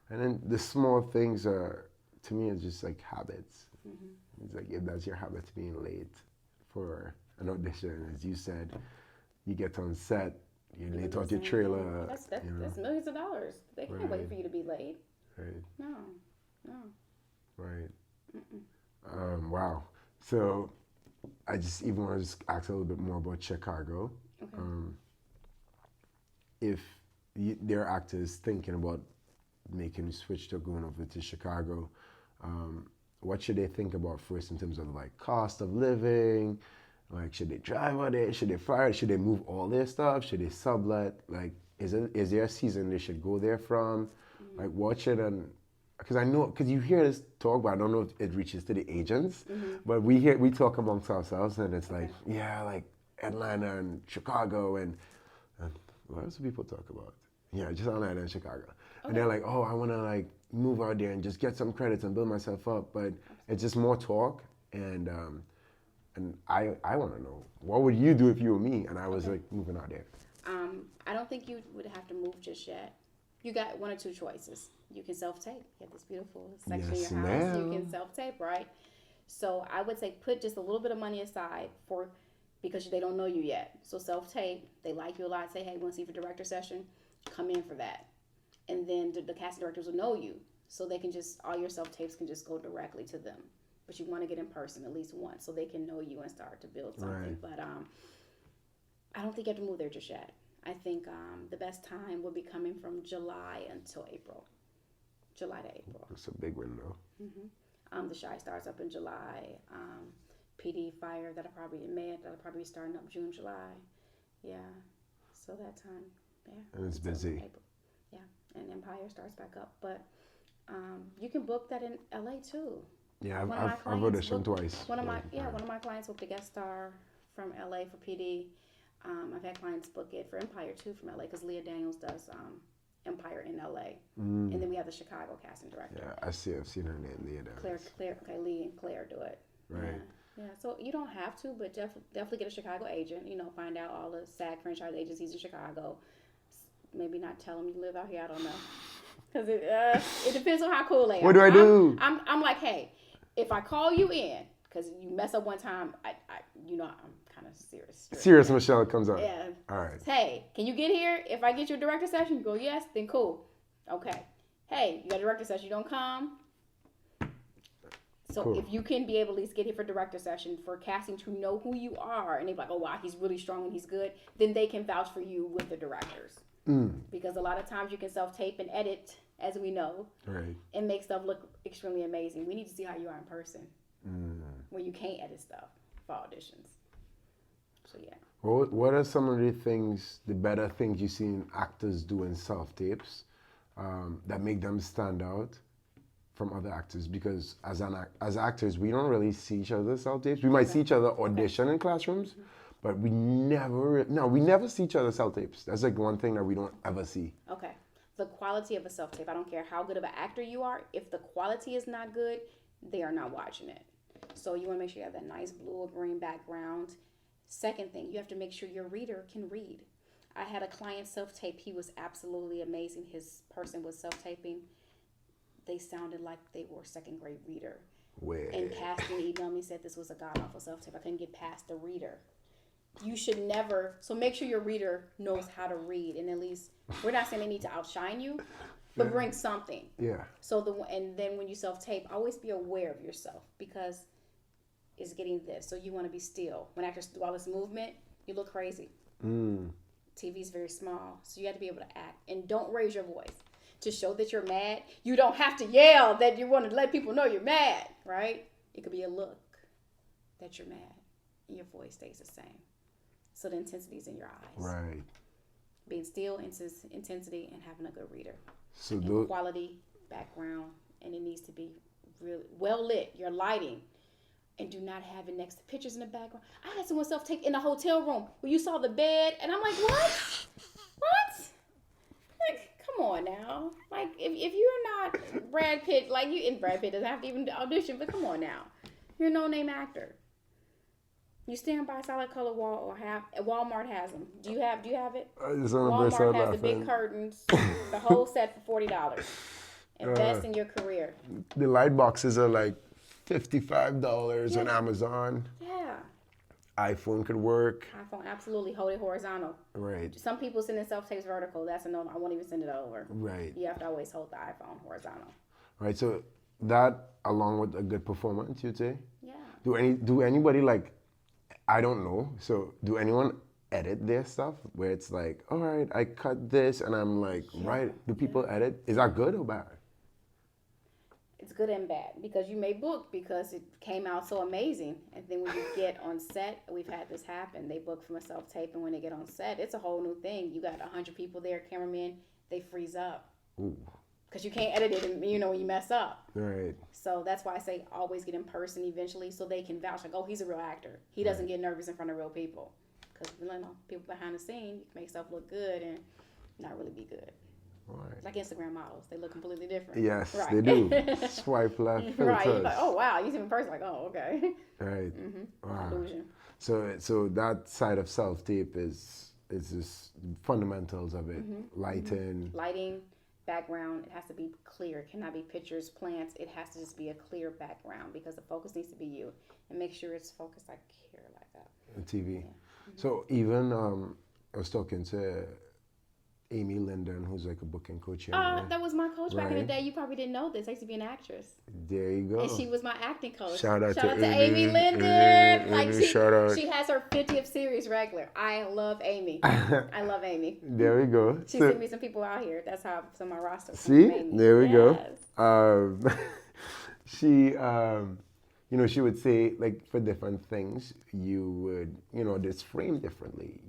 and then the small things are, to me, it's just like habits. Mm-hmm. It's like if that's your habit, being late for an audition, as you said, you get on set, you're late out your trailer. That's millions of dollars. They can't wait for you to be late. Right. No. Right. Wow. So I just even want to just ask a little bit more about Chicago. Okay. If there are actors thinking about making a switch to going over to Chicago, what should they think about first in terms of like cost of living? Like, should they drive out there? Should they fly? Should they move all their stuff? Should they sublet? Like, is there a season they should go there from? Mm-hmm. Like, what should because you hear this talk, but I don't know if it reaches to the agents. Mm-hmm. But we talk amongst ourselves, and it's like, like Atlanta and Chicago, and what else do people talk about? Yeah, just Atlanta and Chicago. Okay. And they're like, oh, I want to like move out there and just get some credits and build myself up. But it's just more talk, and I want to know, what would you do if you were me and I was like moving out there? I don't think you would have to move just yet. You got one or two choices. You can self-tape. You have this beautiful section in your house. You can self-tape, right? So I would say put just a little bit of money aside because they don't know you yet. So self-tape. They like you a lot. Say, hey, we want to see you for director session. come in for that. And then the casting directors will know you. So they can just, all your self-tapes can just go directly to them. But you want to get in person at least once so they can know you and start to build something. Right. But I don't think you have to move there just yet. I think the best time will be coming from July until April. July to April. It's a big window. Mm-hmm. The Shy starts up in July. PD Fire that'll probably in May. That'll probably be starting up June, July. Yeah. So that time, yeah. And it's busy. April. Yeah. And Empire starts back up, but you can book that in LA too. Yeah, I've auditioned twice. One of my clients booked a guest star from LA for PD. I've had clients book it for Empire too from LA because Leah Daniels does Empire in LA, and then we have the Chicago casting director. Yeah, I've seen her name, Leah Daniels. Claire. Okay, Lee and Claire do it. Right. Yeah. So you don't have to, but definitely get a Chicago agent. Find out all the SAG franchise agencies in Chicago. Maybe not tell them you live out here. I don't know, because it depends on how cool they are. What do I do? I'm like, hey, if I call you in, because you mess up one time, I'm kind of serious. Serious Michelle comes up. Yeah. All right. Hey, can you get here? If I get you a director session, you go, yes, then cool. Okay. Hey, you got a director session, you don't come? So cool. If you can be able to at least get here for director session, for casting to know who you are, and they're like, oh, wow, he's really strong and he's good, then they can vouch for you with the directors. Because a lot of times you can self-tape and edit, as we know, right, and make stuff look extremely amazing. We need to see how you are in person, where you can't edit stuff for auditions. So, yeah. What are some of the better things you've seen actors do in self-tapes that make them stand out from other actors? Because as actors, we don't really see each other's self-tapes. We might see each other audition in classrooms, but we never see each other's self-tapes. That's like one thing that we don't ever see. Okay. The quality of a self-tape, I don't care how good of an actor you are, if the quality is not good, they are not watching it. So you want to make sure you have that nice blue or green background. Second thing, you have to make sure your reader can read. I had a client self-tape. He was absolutely amazing. His person was self-taping. They sounded like they were a second grade reader. And casting emailed me, said this was a god-awful self-tape. I couldn't get past the reader. You should never, so make sure your reader knows how to read. And at least, we're not saying they need to outshine you, but bring something. Yeah. And then when you self-tape, always be aware of yourself, because it's getting this. So you want to be still. When actors do all this movement, you look crazy. TV is very small, so you have to be able to act. And don't raise your voice to show that you're mad. You don't have to yell that you want to let people know you're mad, right? It could be a look that you're mad, and your voice stays the same. So the intensity is in your eyes. Right. Being still, intensity, and having a good reader. So and quality, background, and it needs to be really well lit. Your lighting. And do not have it next to pictures in the background. I had someone self-tape in a hotel room where you saw the bed, and I'm like, what? What? Like, come on now. Like, if you're not Brad Pitt, Brad Pitt doesn't have to even audition, but come on now. You're a no-name actor. You stand by a solid color wall Walmart has them. Do you have it? Walmart has the big curtains, the whole set for $40. Invest in your career. The light boxes are like $55 on Amazon. Yeah. iPhone could work. iPhone, absolutely. Hold it horizontal. Right. Some people send in self-tapes vertical. That's a no. I won't even send it over. Right. You have to always hold the iPhone horizontal. Right. So that, along with a good performance, you'd say? Yeah. Do anybody, like, I don't know. So do anyone edit their stuff where it's like, all right, I cut this and I'm like, right. Do people edit? Is that good or bad? It's good and bad, because you may book because it came out so amazing, and then when you get on set, we've had this happen. They book from a self-tape, and when they get on set, it's a whole new thing. You got 100 people there, cameramen, they freeze up. Ooh. Because you can't edit it, and when you mess up. Right. So that's why I say always get in person eventually, so they can vouch like, oh, he's a real actor. He doesn't get nervous in front of real people. Because people behind the scene, you can make stuff look good and not really be good. Right. Like Instagram models, they look completely different. Yes, right. They do. Swipe left filters. Right, you're like, oh wow, you see in person, like, oh, okay. Right. Wow. Illusion. So that side of self-tape is just fundamentals of it. Lighting, background. It has to be clear. It cannot be pictures, plants. It has to just be a clear background, because the focus needs to be you, and make sure it's focused like here, like that. On TV. Yeah. So even I was talking to Amy Linden, who's like a booking coach here. That was my coach back in the day. You probably didn't know this. I used to be an actress. There you go. And she was my acting coach. Shout out to Amy Linden. Amy, shout out. She has her 50th series regular. I love Amy. I love Amy. There we go. She sent me some people out here. That's how some of my roster. See, there we go. She, she would say, like, for different things, you would, just frame differently.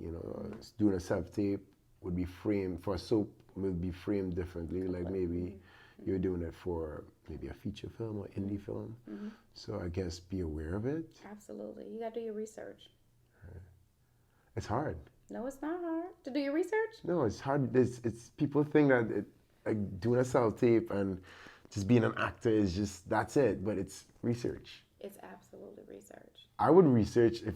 Doing a self-tape would be framed, for a soap would be framed differently. Like, maybe you're doing it for maybe a feature film or indie film. Mm-hmm. So I guess be aware of it. Absolutely. You got to do your research. It's hard. No, it's not hard to do your research. No, it's hard. It's people think that like doing a self-tape and just being an actor is just, that's it. But it's research. It's absolutely research. I would research if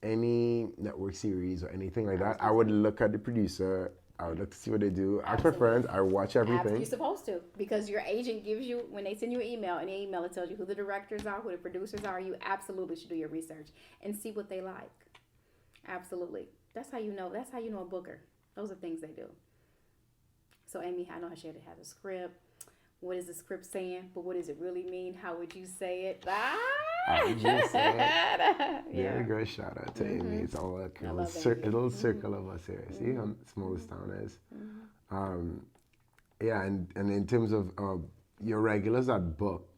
any network series or anything like that. I would look at the producer. I would look to see what they do. Ask my friends. I watch everything. You're supposed to, because your agent gives you, when they send you an email, and the email it tells you who the directors are, who the producers are. You absolutely should do your research and see what they like. Absolutely. That's how you know. That's how you know a booker. Those are things they do. So Amy, I know how she had to have a script. What is the script saying? But what does it really mean? How would you say it? How would you say it? Yeah, great shout out to Amy. It's all like a little circle of us here. See how small this town is. Yeah, and in terms of your regulars that book,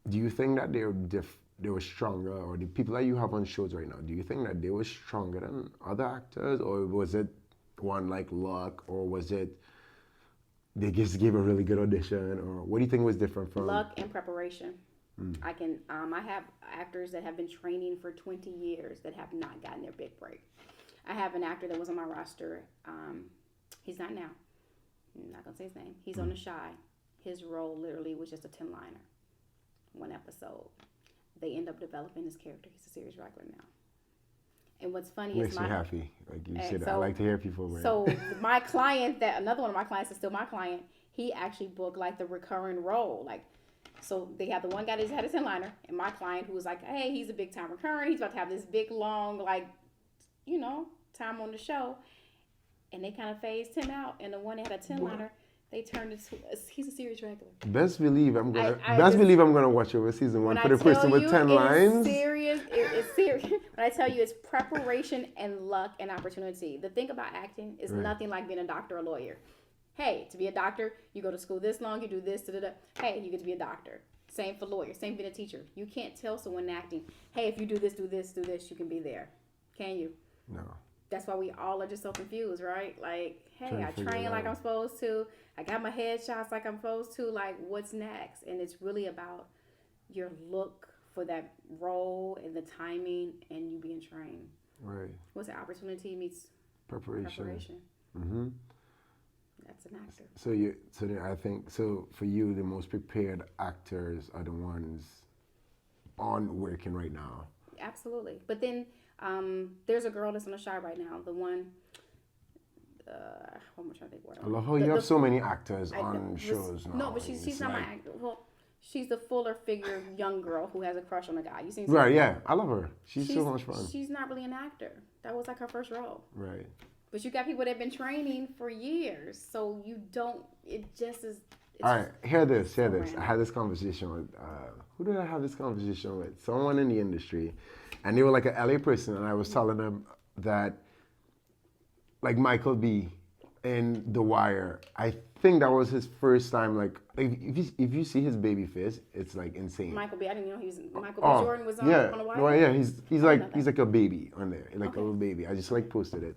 do you think that they were stronger, or the people that you have on shows right now, do you think that they were stronger than other actors, or was it one like luck, or was it they just gave a really good audition, or what do you think was different from luck and preparation? I have actors that have been training for 20 years that have not gotten their big break. I have an actor that was on my roster. He's not now. I'm not gonna say his name. He's on The Shy. His role literally was just a 10-liner, one episode. They end up developing his character. He's a series regular now. And what's funny makes me happy. Like you said, I like to hear people. So my client, another one of my clients is still my client. He actually booked like the recurring role. Like, so they have the one guy that had a 10-liner, and my client who was like, hey, he's a big time recurring. He's about to have this big long time on the show, and they kind of phased him out. And the one that had a 10-liner. They turned into he's a series regular. Best believe I'm gonna watch over season 1 for the person with 10 lines. It's serious. When I tell you, it's preparation and luck and opportunity. The thing about acting is nothing like being a doctor or a lawyer. Hey, to be a doctor, you go to school this long, you do this, Hey, you get to be a doctor. Same for lawyers. Same being a teacher. You can't tell someone acting, hey, if you do this, you can be there. Can you? No. That's why we all are just so confused, right? Like, hey, I train like I'm supposed to. I got my headshots like I'm supposed to. Like, what's next? And it's really about your look for that role and the timing and you being trained. Right. What's the opportunity meets preparation. Mm-hmm. That's an actor. I think for you, the most prepared actors are the ones on working right now. Absolutely. But then there's a girl that's on The Shy right now. The one. What am I trying to think? I love how you have so many actors on shows now. No, but she's not my actor. Well, she's the fuller figure young girl who has a crush on a guy. You seen? Right? Yeah, I love her. She's so much fun. She's not really an actor. That was like her first role. Right. But you got people that have been training for years, so you don't. It just is. All right, hear this. I had this conversation with who did I have this conversation with? Someone in the industry, and they were like an LA person, and I was telling them that, like Michael B. in The Wire, I think that was his first time. Like, if you see his baby face, it's like insane. Michael B. I didn't know he was. Michael B. Jordan was on The Wire. Well, yeah, he's like a baby on there, like a little baby. I just like posted it,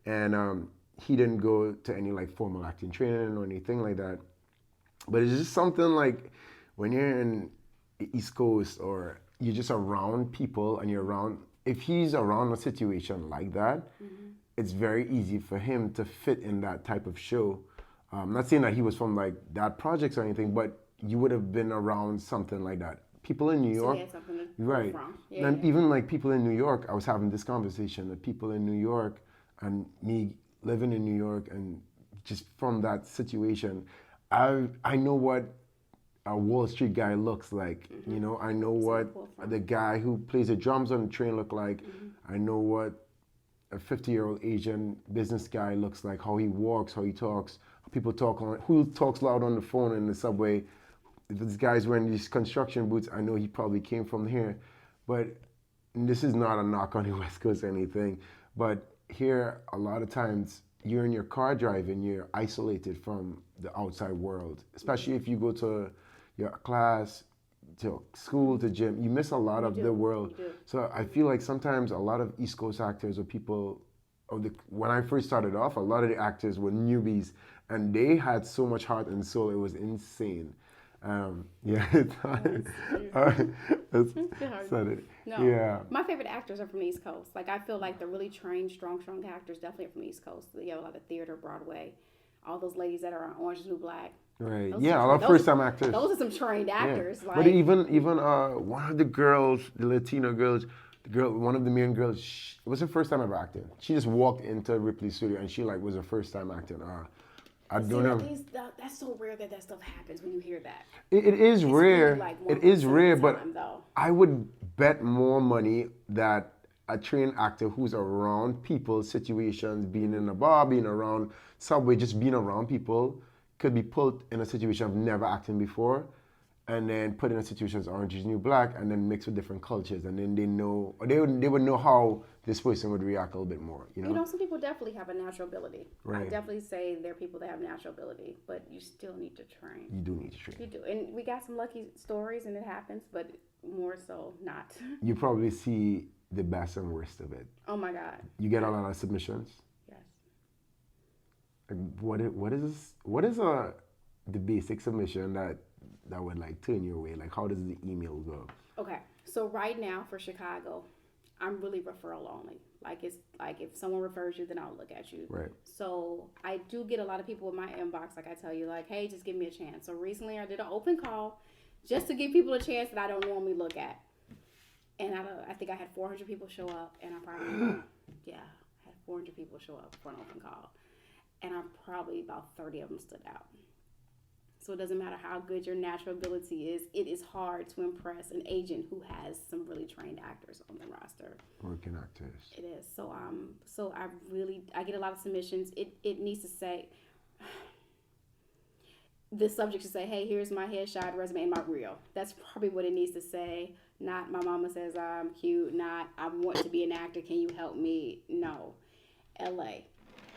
and he didn't go to any like formal acting training or anything like that. But it's just something like when you're in the East Coast or you're just around people and you're around. If he's around a situation like that. Mm-hmm. It's very easy for him to fit in that type of show. I'm not saying that he was from like that projects or anything, but you would have been around something like that. People in New York, right? Yeah, and even like people in New York, I was having this conversation with people in New York, and me living in New York, and just from that situation, I know what a Wall Street guy looks like. Mm-hmm. You know, I know what the guy who plays the drums on the train look like. Mm-hmm. I know what a 50-year-old Asian business guy looks like, how he walks, how he talks, how people talk on, who talks loud on the phone in the subway. If this guy's wearing these construction boots, I know he probably came from here. But this is not a knock on the West Coast or anything, but here a lot of times you're in your car driving, you're isolated from the outside world, especially if you go to your class, to school, to gym, you miss a lot of the world. So I feel like sometimes a lot of East Coast actors or people, when I first started off, a lot of the actors were newbies and they had so much heart and soul, it was insane. Yeah, my favorite actors are from the East Coast. Like I feel like the really trained, strong actors definitely are from the East Coast. You have a lot of theater, Broadway, all those ladies that are on Orange is the New Black. Right. Yeah, a lot of first-time actors. Those are some trained actors. Yeah. Like, but even one of the girls, the Latino girls, one of the main girls, it was her first time ever acting. She just walked into Ripley's studio and she was her first time acting. I don't know. That's so rare that stuff happens when you hear that. It is rare. Really it is rare, but though. I would bet more money that a trained actor who's around people, situations, being in a bar, being around subway, just being around people, could be put in a situation of never acting before, and then put in a situation as Orange is the New Black, and then mix with different cultures, and then they would know how this person would react a little bit more. You know, some people definitely have a natural ability. Right. I definitely say there are people that have natural ability, but you still need to train. You do need to train. You do, and we got some lucky stories, and it happens, but more so not. You probably see the best and worst of it. Oh my God. You get a lot of submissions. Yes. What is the basic submission that would like turn you away? Like, how does the email go? Okay, so right now for Chicago, I'm really referral only. Like it's like if someone refers you, then I'll look at you. Right. So I do get a lot of people in my inbox, like I tell you, like, hey, just give me a chance. So recently I did an open call just to give people a chance that I don't normally look at. And I think I had 400 people show up, and I probably, I had 400 people show up for an open call. And probably about 30 of them stood out. So it doesn't matter how good your natural ability is, it is hard to impress an agent who has some really trained actors on the roster. Working actors. It is. So I get a lot of submissions. It needs to say, the subject should say, hey, here's my headshot, resume, and my reel. That's probably what it needs to say. Not my mama says I'm cute. Not I want to be an actor. Can you help me? No. LA.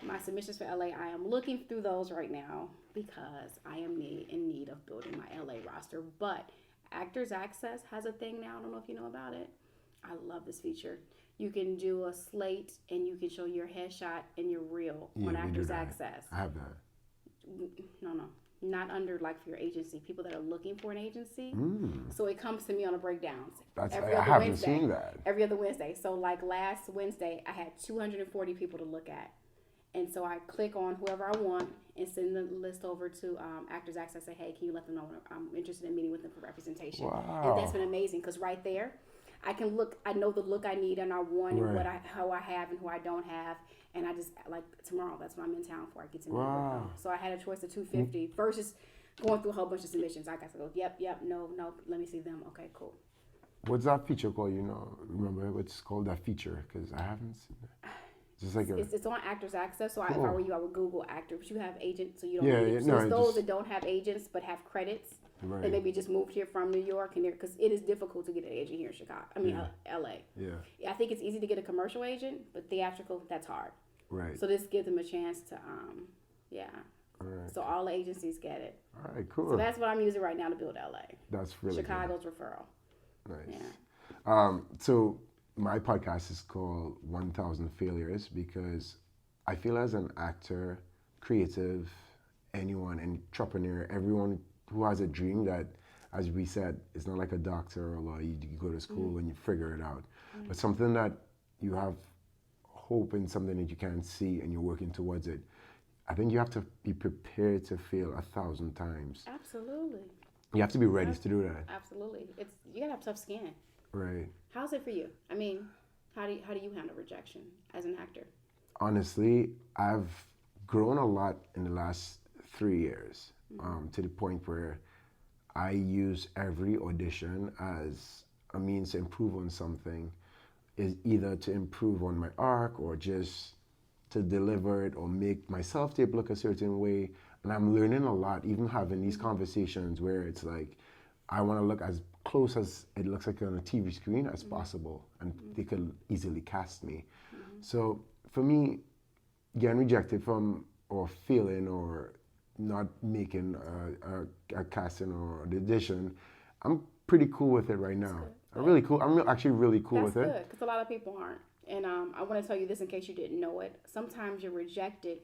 My submissions for LA, I am looking through those right now because I am in need of building my LA roster. But Actors Access has a thing now. I don't know if you know about it. I love this feature. You can do a slate and you can show your headshot and your reel on Actors Access. I have that. No. Not under like for your agency. People that are looking for an agency. So it comes to me on a breakdown. I haven't seen that. Every other Wednesday. So like last Wednesday, I had 240 people to look at. And so I click on whoever I want and send the list over to Actors Access. Say, hey, can you let them know I'm interested in meeting with them for representation? Wow. And that's been amazing because right there, I can look. I know the look I need and I want and how I have and who I don't have. And I just like tomorrow. That's what I'm in town for. I get to meet with them. So I had a choice of 250 versus going through a whole bunch of submissions. I got to go. Yep. No. Let me see them. Okay, cool. What's that feature called? Remember what's called that feature? Because I haven't seen it. Just like it's on Actors Access. So if I were you, I would Google actor. But you have agents, so you don't. Yeah. Those that don't have agents but have credits. Right. They maybe just moved here from New York, and because it is difficult to get an agent here in Chicago. LA. Yeah. I think it's easy to get a commercial agent, but theatrical, that's hard. Right. So this gives them a chance to, All right. So all the agencies get it. All right, cool. So that's what I'm using right now to build LA. That's really Chicago's referral. Nice. Yeah. So my podcast is called 1000 Failures because I feel as an actor, creative, anyone, entrepreneur, everyone who has a dream that, as we said, it's not like a doctor or a lawyer. You go to school and you figure it out. But something that you have hope in, something that you can't see and you're working towards it. I think you have to be prepared to fail 1,000 times. Absolutely. You have to be ready to do that. Absolutely. You gotta have tough skin. Right. How's it for you? I mean, how do you handle rejection as an actor? Honestly, I've grown a lot in the last 3 years, to the point where I use every audition as a means to improve on something. is either to improve on my arc or just to deliver it or make myself tape look a certain way. And I'm learning a lot, even having these conversations where it's like, I want to look as close as it looks like on a TV screen as possible, and they could easily cast me. So for me, getting rejected from or failing or not making a casting or an audition, I'm pretty cool with it right now. I'm really cool. Actually really cool with it. That's good, because a lot of people aren't. And I want to tell you this in case you didn't know it. Sometimes you're rejected.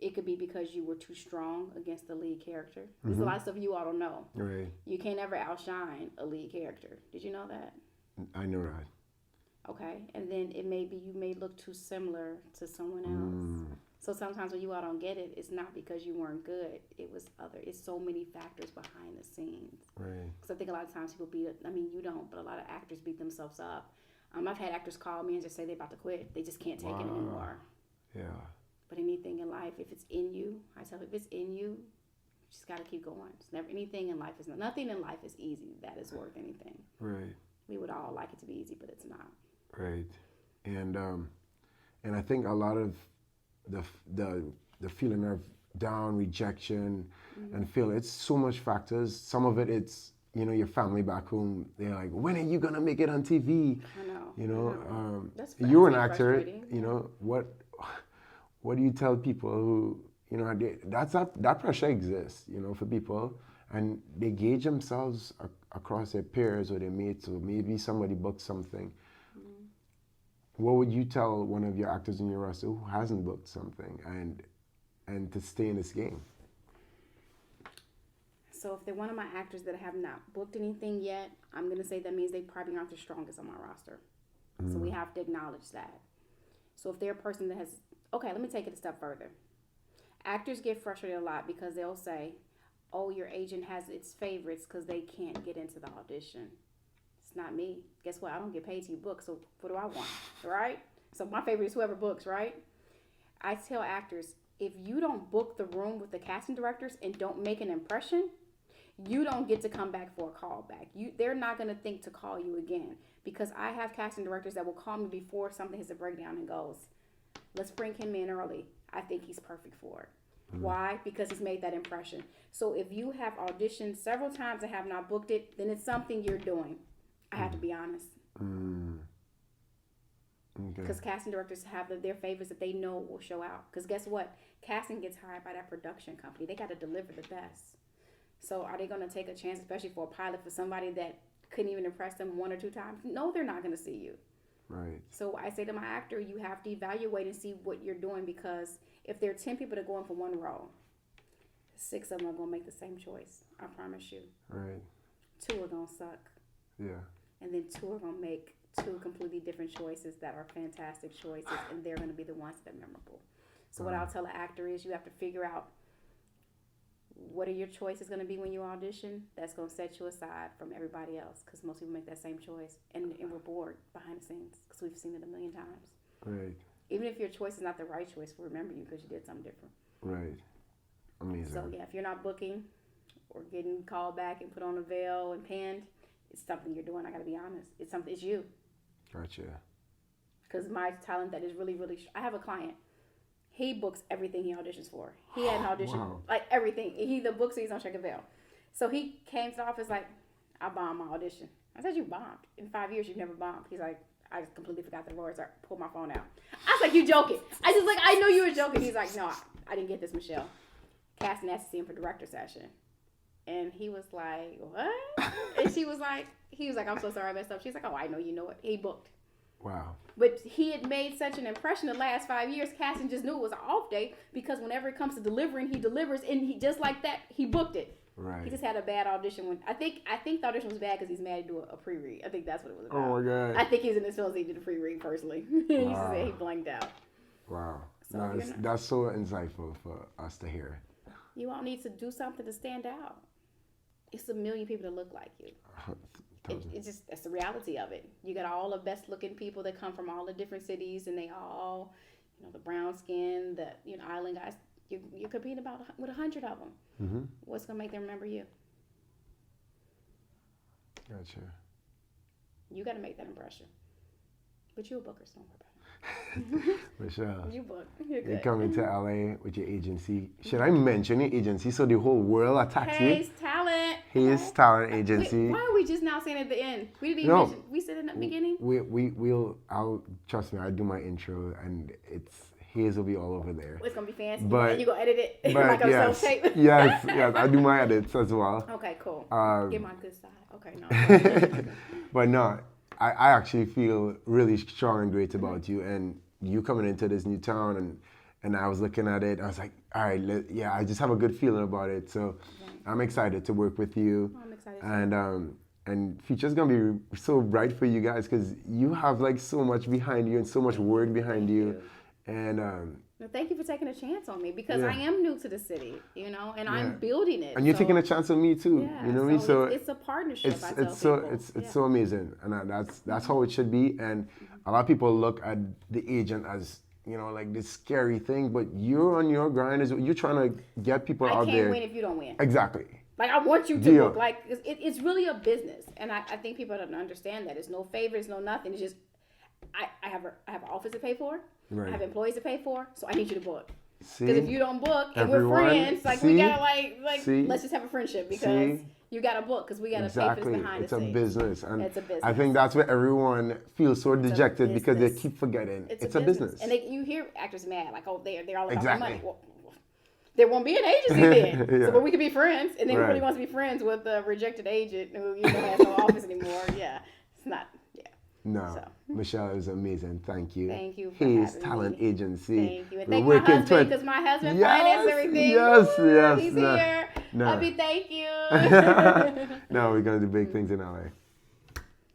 It could be because you were too strong against the lead character. There's a lot of stuff you all don't know. Right. You can't ever outshine a lead character. Did you know that? I know that. Okay. And then you may look too similar to someone else. So sometimes when you all don't get it, it's not because you weren't good. It's so many factors behind the scenes. Right. Because I think a lot of times people you don't, but a lot of actors beat themselves up. I've had actors call me and just say they're about to quit. They just can't take it anymore. Yeah. But anything in life, if it's in you, I tell you, if it's in you, you just got to keep going. It's never anything in life nothing in life is easy that is worth anything. Right. We would all like it to be easy, but it's not. Right. And I think a lot of the feeling of down, rejection, and feel it's so much factors. Some of it's your family back home. They're like, when are you gonna make it on TV? I know. You know, you're an actor. What do you tell people who that pressure exists, for people, and they gauge themselves across their peers or their mates, or maybe somebody booked something. What would you tell one of your actors in your roster who hasn't booked something and to stay in this game? So if they're one of my actors that have not booked anything yet, I'm going to say that means they probably aren't the strongest on my roster. So we have to acknowledge that. So if they're a person that has... Okay, let me take it a step further. Actors get frustrated a lot because they'll say, oh, your agent has its favorites because they can't get into the audition. It's not me. Guess what? I don't get paid till you book, so what do I want, right? So my favorite is whoever books, right? I tell actors, if you don't book the room with the casting directors and don't make an impression, you don't get to come back for a callback. They're not going to think to call you again, because I have casting directors that will call me before something hits a breakdown and goes, let's bring him in early. I think he's perfect for it. Why? Because he's made that impression. So if you have auditioned several times and have not booked it, then it's something you're doing. I have to be honest. Because casting directors have their favorites that they know will show out. Because guess what? Casting gets hired by that production company. They got to deliver the best. So are they going to take a chance, especially for a pilot, for somebody that couldn't even impress them one or two times? No, they're not going to see you. Right. So I say to my actor, you have to evaluate and see what you're doing, because if there are 10 people that go in for one role, 6 of them are going to make the same choice. I promise you. Right. 2 are going to suck. Yeah. And then 2 are going to make 2 completely different choices that are fantastic choices, and they're going to be the ones that are memorable. So what I'll tell an actor is you have to figure out what are your choices going to be when you audition that's going to set you aside from everybody else, because most people make that same choice, and we're bored behind the scenes because we've seen it a million times. Right. Even if your choice is not the right choice, we'll remember you because you did something different. Right. Amazing. So yeah, if you're not booking or getting called back and put on a veil and panned, it's something you're doing. I got to be honest. It's you. Gotcha. Because my talent that is really, really... I have a client. He books everything he auditions for. He had an audition, like everything. He either books or he's on Check a Veil. So he came to the office like, I bombed my audition. I said, you bombed. In 5 years, you've never bombed. He's like, I just completely forgot the words. I pulled my phone out. I was like, you joking. I know you were joking. He's like, no, I didn't get this, Michelle. Casting asked to see him for director session. And he was like, what? And he was like, I'm so sorry I messed up. She's like, oh, I know you know it. He booked. Wow. But he had made such an impression the last 5 years, casting just knew it was an off day, because whenever it comes to delivering, he delivers, and he just like that, he booked it. Right. He just had a bad audition. I think the audition was bad because he's mad to do a pre-read. I think that's what it was about. Oh my God. I think he was in his feelings. He did a pre-read personally. Wow. He blanked out. Wow. So that's so insightful for us to hear. You all need to do something to stand out. It's a million people that look like you. It's just, that's the reality of it. You got all the best looking people that come from all the different cities, and they all, the brown skin, the island guys. You're competing with 100 of them. Mm-hmm. What's gonna make them remember you? Gotcha. You got to make that impression. But you a booker, so don't worry about it. Michelle, You book. You're you're good. coming to LA with your agency. Should I mention your agency so the whole world attacks you? Hayes Talent. Hayes Talent Agency. Why are we just now saying at the end? We didn't even No. mention. We said in the beginning. I'll trust me. I'll do my intro, and Hayes will be all over there. It's gonna be fancy. But- and you gonna edit it But like a yes, self-tape. yes, I do my edits as well. Okay, cool. Get my good side. Okay, no. But no, I actually feel really strong and great about you, and you coming into this new town, and I was looking at it, I was like, all right, I just have a good feeling about it. So I'm excited to work with you. I'm excited too. And future's gonna be so bright for you guys because you have like so much behind you and so much work behind you. And Well, thank you for taking a chance on me because Yeah. I am new to the city, and I'm building it. and you're so- taking a chance on me too. Yeah, You know what I mean? So it's a partnership. it's I tell it's so people. it's so amazing, and that's how it should be. And a lot of people look at the agent as like this scary thing, but you're on your grind. You're trying to get people I out can't there. win if you don't win. Exactly. Like I want you to Deal. book. Like it's really a business, and I think people don't understand that. It's no favors, no nothing. It's just I have an office to pay for. Right. I have employees to pay for, so I need you to book. See, Because if you don't book and Everyone, we're friends, like we see? gotta like See? let's just have a friendship because See? you gotta book because we gotta pay for exactly, this behind it's the a scenes. business, and It's a business. I think that's where everyone feels so dejected because they business. keep forgetting It's a business. and you hear actors mad like, oh, they're all about Exactly. the money. Well, there won't be an agency then. Yeah. So, but we can be friends, and then who Right. really wants to be friends with a rejected agent who has no office anymore? Yeah, it's not. Yeah. No, So. Michelle, it was amazing. Thank you. Thank you for Hayes having Talent me. Agency. Thank you, and We're thank my working husband because my husband financed everything. Yes, Woo, yes. He's no, here. no. Happy, thank you. No, we're gonna do big things in LA.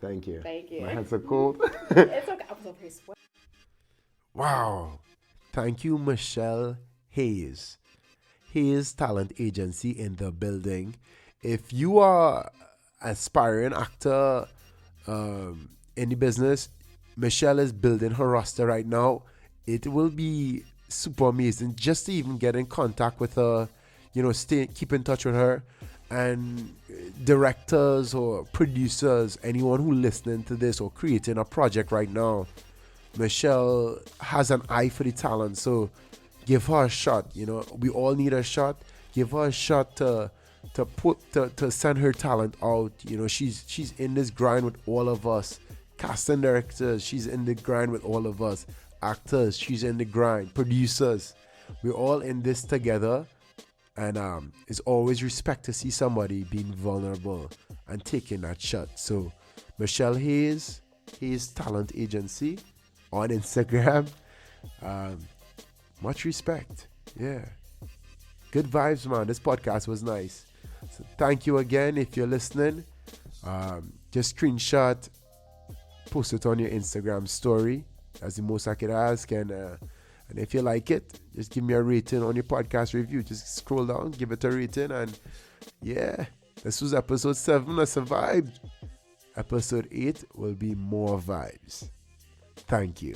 Thank you. Thank you. My hands are cold. It's okay. I was over here sweating. Wow. Thank you, Michelle Hayes. Hayes Talent Agency in the building. If you are aspiring actor in the business, Michelle is building her roster right now. It will be super amazing just to even get in contact with her, keep in touch with her. And directors or producers, anyone who listening to this or creating a project right now, Michelle has an eye for the talent, so give her a shot. We all need a shot. Give her a shot to send her talent out. She's in this grind with all of us. Casting directors, she's in the grind with all of us. Actors, she's in the grind. Producers, we're all in this together. And it's always respect to see somebody being vulnerable and taking that shot. So Michelle Hayes Talent Agency on Instagram. Much respect. Yeah. Good vibes, man. This podcast was nice. So thank you again. If you're listening, just screenshot, post it on your Instagram story. That's the most I could ask. And if you like it, just give me a rating on your podcast review. Just scroll down, give it a rating. And yeah, this was episode 7. I survived. Episode 8 will be more vibes. Thank you.